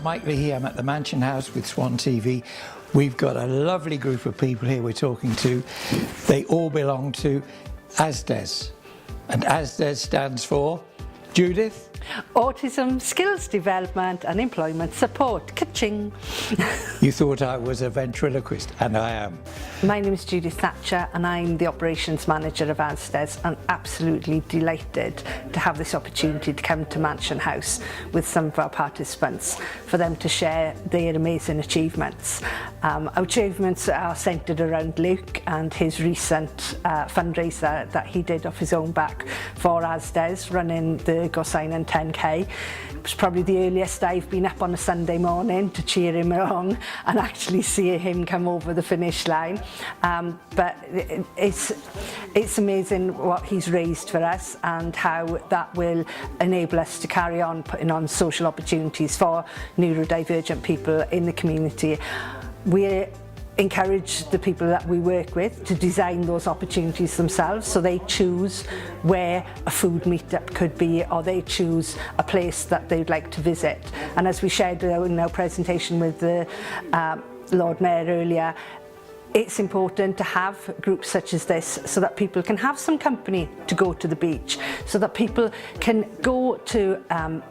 it's Mike Lee here. I'm at the Mansion House with Swan TV. We've got a lovely group of people here we're talking to. They all belong to ASDE. And ASDE stands for, Judith? Autism, Skills Development and Employment Support. Ka-ching! You thought I was a ventriloquist, and I am. My name is Judith Thatcher and I'm the Operations Manager of ASDE, and absolutely delighted to have this opportunity to come to Mansion House with some of our participants for them to share their amazing achievements. Our achievements are centred around Luke and his recent fundraiser that he did off his own back for ASDE, running the Gorsainon 10K. It was probably the earliest I've been up on a Sunday morning to cheer him along and actually see him come over the finish line. But it's amazing what he's raised for us and how that will enable us to carry on putting on social opportunities for neurodivergent people in the community. We encourage the people that we work with to design those opportunities themselves, so they choose where a food meetup could be, or they choose a place that they'd like to visit. And as we shared in our presentation with the Lord Mayor earlier, it's important to have groups such as this so that people can have some company to go to the beach, so that people can go to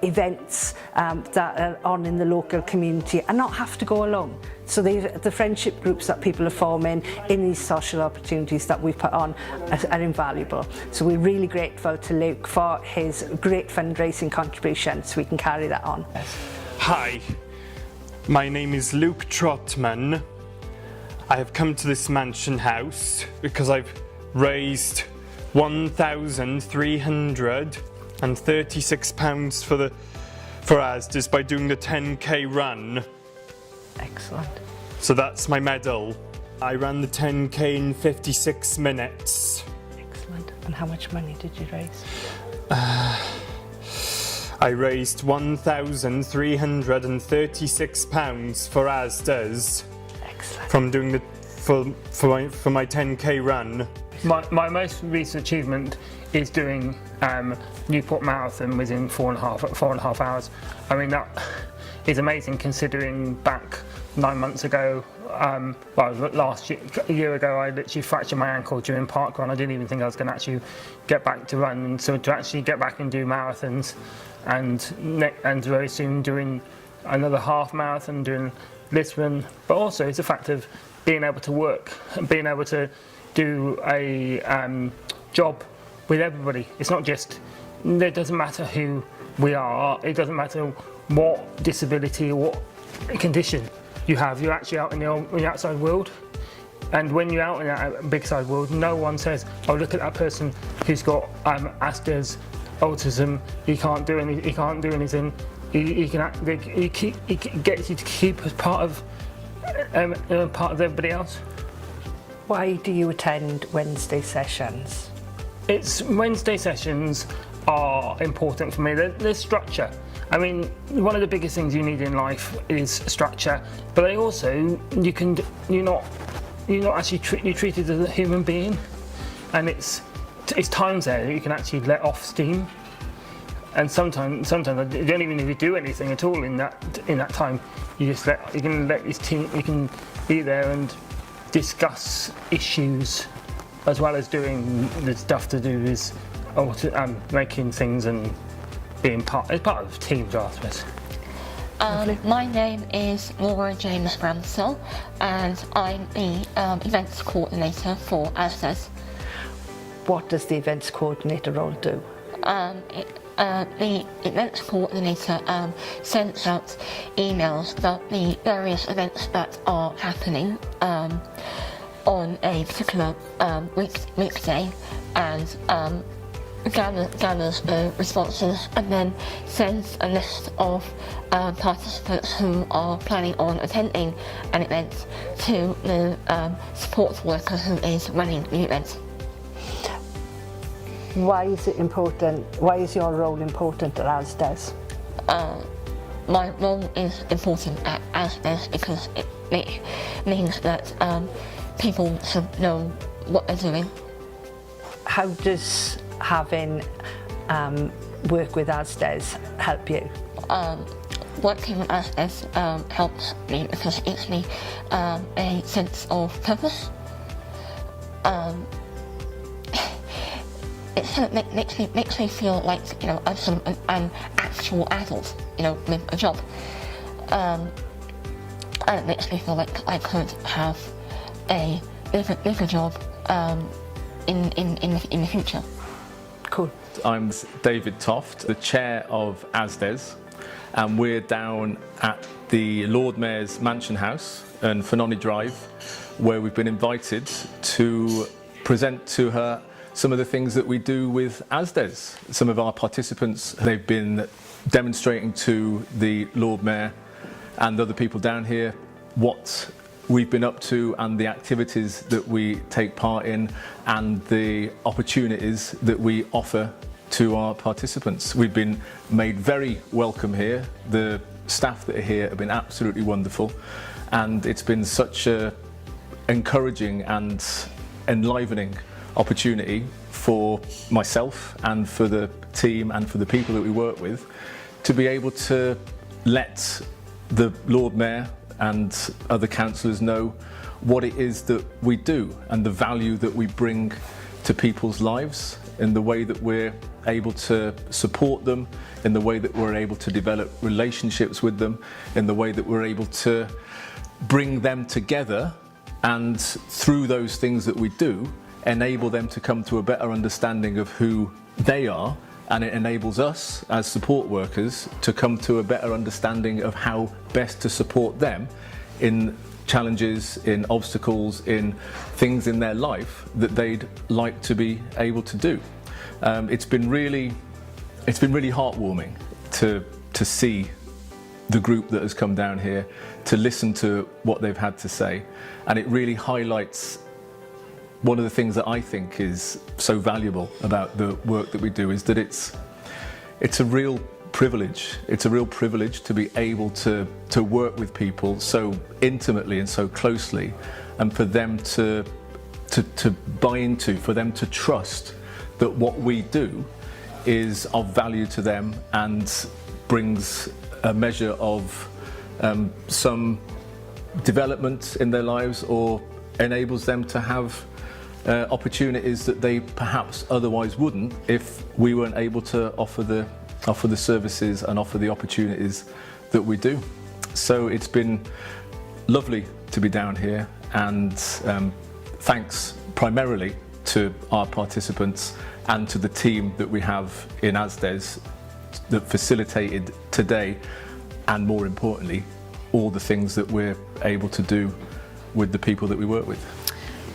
events that are on in the local community and not have to go alone. So the friendship groups that people are forming in these social opportunities that we put on are invaluable. So we're really grateful to Luke for his great fundraising contribution, so we can carry that on. Hi, my name is Luke Trotman. I have come to this Mansion House because I've raised £1,336 for ASDE by doing the 10K run. Excellent. So that's my medal. I ran the 10K in 56 minutes. Excellent. And how much money did you raise? I raised £1,336 for ASDE. From doing the for my 10K run. My most recent achievement is doing Newport Marathon within four and a half hours. I mean, that is amazing considering back 9 months ago, last year, a year ago, I literally fractured my ankle during parkrun. I didn't even think I was going to actually get back to run, and so to actually get back and do marathons, and very soon doing another half marathon, doing Lisbon, but also it's a fact of being able to work and being able to do a job with everybody. It's not just, it doesn't matter who we are, it doesn't matter what disability or what condition you have, you're actually out in the outside world. And when you're out in that big side world, no one says, oh, look at that person who's got ASDE, autism, he can't do anything. He gets you to keep as part of everybody else. Why do you attend Wednesday sessions? Wednesday sessions are important for me. There's structure. I mean, one of the biggest things you need in life is structure, but they also you're not actually treated as a human being, and it's times there that you can actually let off steam. And sometimes you don't even need to do anything at all in that time. You can let this team, you can be there and discuss issues, as well as doing the stuff to do with making things and being part of the team afterwards. My name is Laura James Ramsell, and I'm the events coordinator for ASDE. What does the events coordinator role do? The events coordinator sends out emails about the various events that are happening on a particular weekday, and gathers the responses, and then sends a list of participants who are planning on attending an event to the support worker who is running the event. Why is it important? Why is your role important at ASDE? My role is important at ASDE because it means that people should know what they're doing. How does having work with ASDE help you? working with us has helped me because it gives me a sense of purpose. It sort of makes me feel like, you know, I'm sort of an actual adult, you know, with a job. And it makes me feel like I could have a bigger job in the future. Cool. I'm David Toft, the chair of ASDES, and we're down at the Lord Mayor's Mansion House in Fenoni Drive, where we've been invited to present to her some of the things that we do with ASDES. Some of our participants, they've been demonstrating to the Lord Mayor and other people down here what we've been up to and the activities that we take part in and the opportunities that we offer to our participants. We've been made very welcome here. The staff that are here have been absolutely wonderful, and it's been such a encouraging and enlivening opportunity for myself and for the team and for the people that we work with to be able to let the Lord Mayor and other councillors know what it is that we do and the value that we bring to people's lives, in the way that we're able to support them, in the way that we're able to develop relationships with them, in the way that we're able to bring them together, and through those things that we do, enable them to come to a better understanding of who they are, and it enables us as support workers to come to a better understanding of how best to support them in challenges, in obstacles, in things in their life that they'd like to be able to do. It's been really heartwarming to see the group that has come down here, to listen to what they've had to say, and it really highlights one of the things that I think is so valuable about the work that we do is that it's a real privilege. It's a real privilege to be able to work with people so intimately and so closely, and for them to buy into, for them to trust that what we do is of value to them and brings a measure of some development in their lives, or enables them to have opportunities that they perhaps otherwise wouldn't if we weren't able to offer the services and offer the opportunities that we do. So it's been lovely to be down here, and thanks primarily to our participants and to the team that we have in ASDES that facilitated today, and more importantly, all the things that we're able to do with the people that we work with.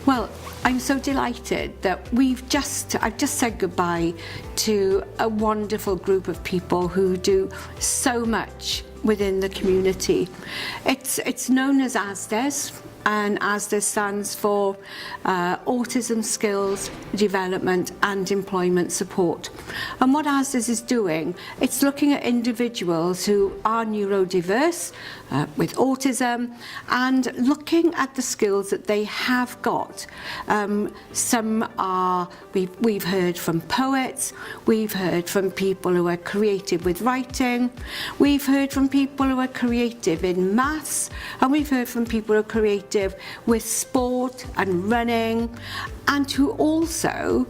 Well, I'm so delighted that I've just said goodbye to a wonderful group of people who do so much within the community. It's known as ASDES, and ASDE stands for Autism Skills Development and Employment Support. And what ASDE is doing, it's looking at individuals who are neurodiverse with autism, and looking at the skills that they have got. Some are, we've heard from poets, we've heard from people who are creative with writing, we've heard from people who are creative in maths, and we've heard from people who are creative with sport and running, and who also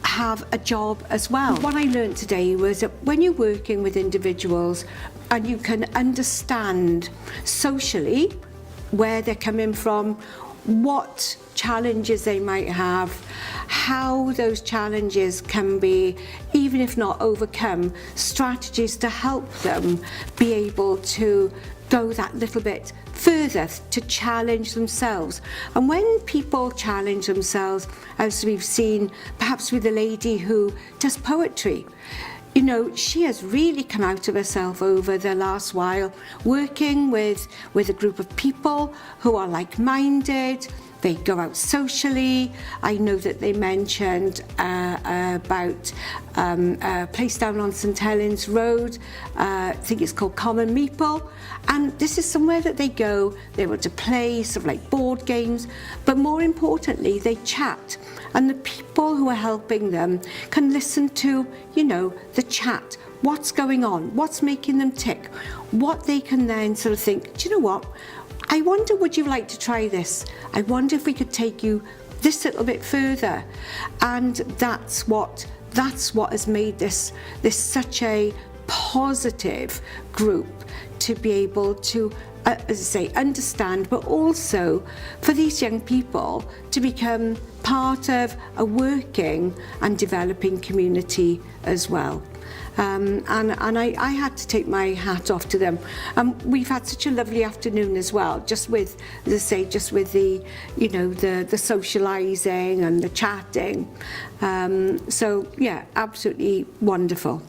have a job as well. What I learned today was that when you're working with individuals and you can understand socially where they're coming from, what challenges they might have, how those challenges can be, even if not overcome, strategies to help them be able to go that little bit further, to challenge themselves. And when people challenge themselves, as we've seen perhaps with a lady who does poetry, you know, she has really come out of herself over the last while, working with a group of people who are like-minded, they go out socially. I know that they mentioned about a place down on St Helens Road, I think it's called Common Meeple, and this is somewhere that they go, they're able to play sort of like board games, but more importantly they chat, and the people who are helping them can listen to, you know, the chat, what's going on, what's making them tick, what they can then sort of think, do you know what, I wonder, would you like to try this? I wonder if we could take you this little bit further. And that's what has made this such a positive group, to be able to, as I say, understand, but also for these young people to become part of a working and developing community as well. And I had to take my hat off to them. We've had such a lovely afternoon as well, just with, as I say, just with the, you know, the socialising and the chatting. So yeah, absolutely wonderful.